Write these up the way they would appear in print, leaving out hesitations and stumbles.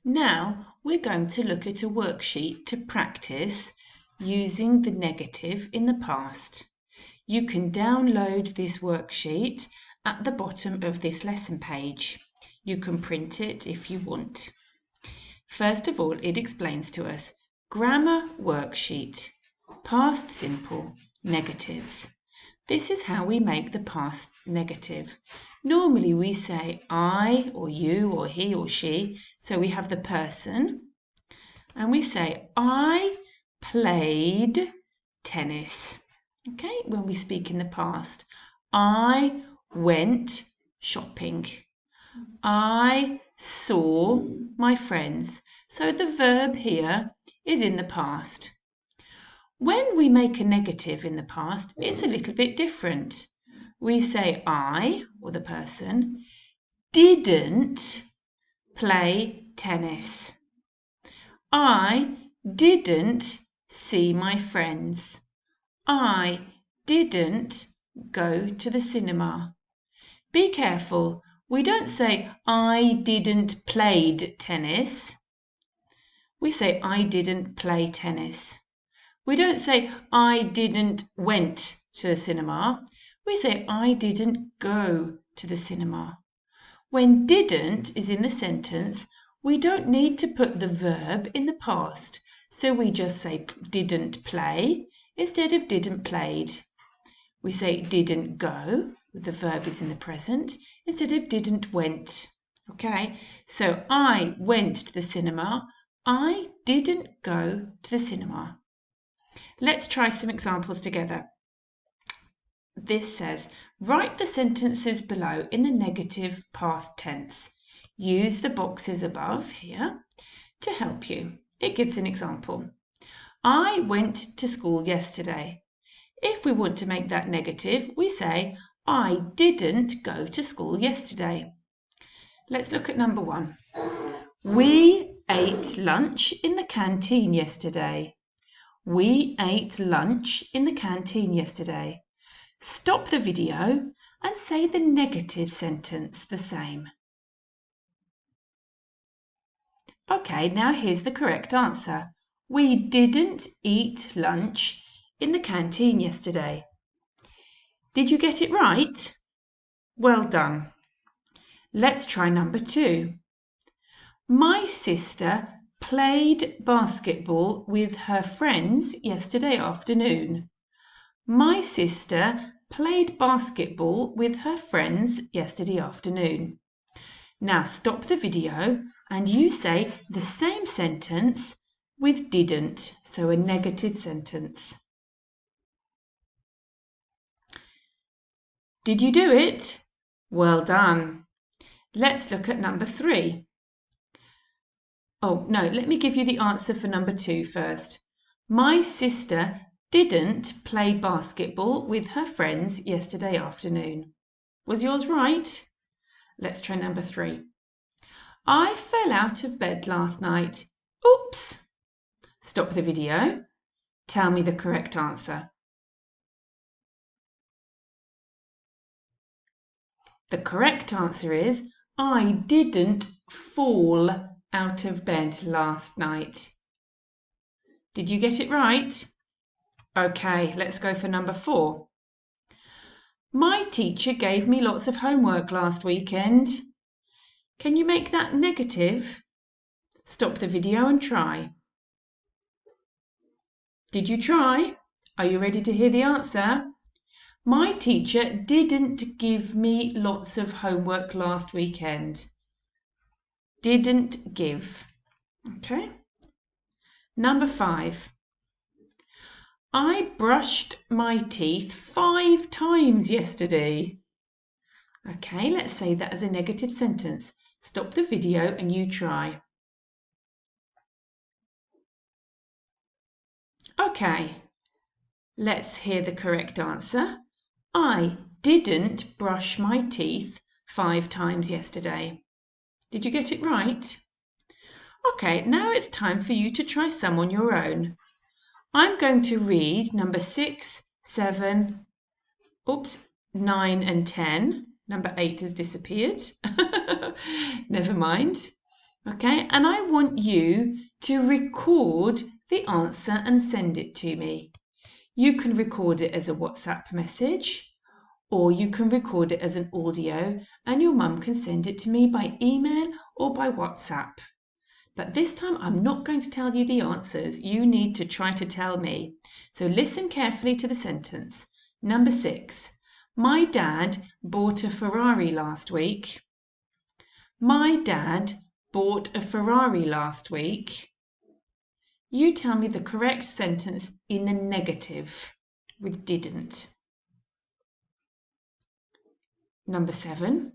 Now we're going to look at a worksheet to practice using the negative in the past. You can download this worksheet at the bottom of this lesson page. You can print it if you want. First of all, it explains to us grammar worksheet, past simple, negatives. This is how we make the past negative. Normally we say I or you or he or she, so we have the person, and we say I played tennis. Okay, when we speak in the past. I went shopping. I saw my friends. So the verb here is in the past. When we make a negative in the past, it's a little bit different. We say I, or the person, didn't play tennis. I didn't see my friends. I didn't go to the cinema. Be careful. We don't say I didn't played tennis. We say I didn't play tennis. We don't say I didn't went to the cinema. We say I didn't go to the cinema. When didn't is in the sentence, we don't need to put the verb in the past. So we just say didn't play instead of didn't played. We say didn't go, the verb is in the present, instead of didn't went. Okay, so I went to the cinema. I didn't go to the cinema. Let's try some examples together. This says, write the sentences below in the negative past tense. Use the boxes above here to help you. It gives an example. I went to school yesterday. If we want to make that negative, we say, I didn't go to school yesterday. Let's look at number 1. We ate lunch in the canteen yesterday. We ate lunch in the canteen yesterday. Stop the video and say the negative sentence the same. Okay, now here's the correct answer. We didn't eat lunch in the canteen yesterday. Did you get it right? Well done. Let's try number 2. My sister played basketball with her friends yesterday afternoon. My sister played basketball with her friends yesterday afternoon. Now stop the video and you say the same sentence with didn't, so a negative sentence. Did you do it? Well done. Let's look at number 3. Oh, no, let me give you the answer for number 2 first. My sister didn't play basketball with her friends yesterday afternoon. Was yours right? Let's try number 3. I fell out of bed last night. Oops! Stop the video. Tell me the correct answer. The correct answer is I didn't fall out of bed last night. Did you get it right? Okay, let's go for number 4. My teacher gave me lots of homework last weekend. Can you make that negative? Stop the video and try. Did you try? Are you ready to hear the answer? My teacher didn't give me lots of homework last weekend. Didn't give. Okay. Number 5. I brushed my teeth 5 times yesterday. Okay, let's say that as a negative sentence. Stop the video and you try. Okay, let's hear the correct answer. I didn't brush my teeth 5 times yesterday. Did you get it right? Okay, now it's time for you to try some on your own. I'm going to read number 6, 7, 9 and 10. Number 8 has disappeared. Never mind. Okay, and I want you to record the answer and send it to me. You can record it as a WhatsApp message, or you can record it as an audio and your mum can send it to me by email or by WhatsApp. But this time I'm not going to tell you the answers. You need to try to tell me. So listen carefully to the sentence. Number 6. My dad bought a Ferrari last week. My dad bought a Ferrari last week. You tell me the correct sentence in the negative with didn't. Number 7.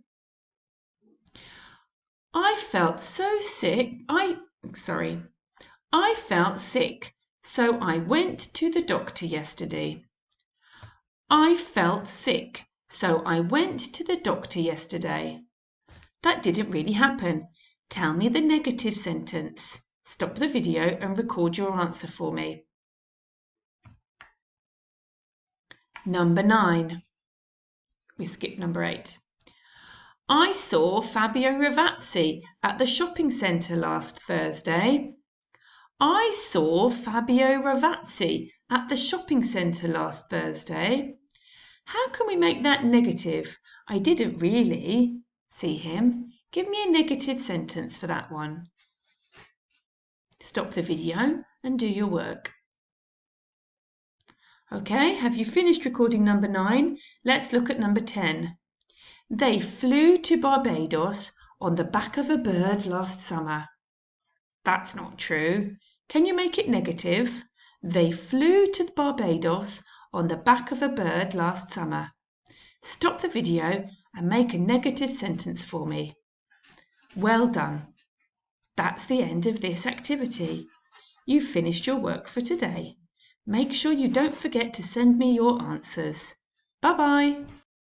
I felt sick, so I went to the doctor yesterday. I felt sick, so I went to the doctor yesterday. That didn't really happen. Tell me the negative sentence. Stop the video and record your answer for me. Number 9. We skip number 8. I saw Fabio Ravazzi at the shopping centre last Thursday. I saw Fabio Ravazzi at the shopping centre last Thursday. How can we make that negative? I didn't really see him. Give me a negative sentence for that one. Stop the video and do your work. Okay, have you finished recording number 9? Let's look at number 10. They flew to Barbados on the back of a bird last summer. That's not true. Can you make it negative? They flew to Barbados on the back of a bird last summer. Stop the video and make a negative sentence for me. Well done. That's the end of this activity. You've finished your work for today. Make sure you don't forget to send me your answers. Bye-bye.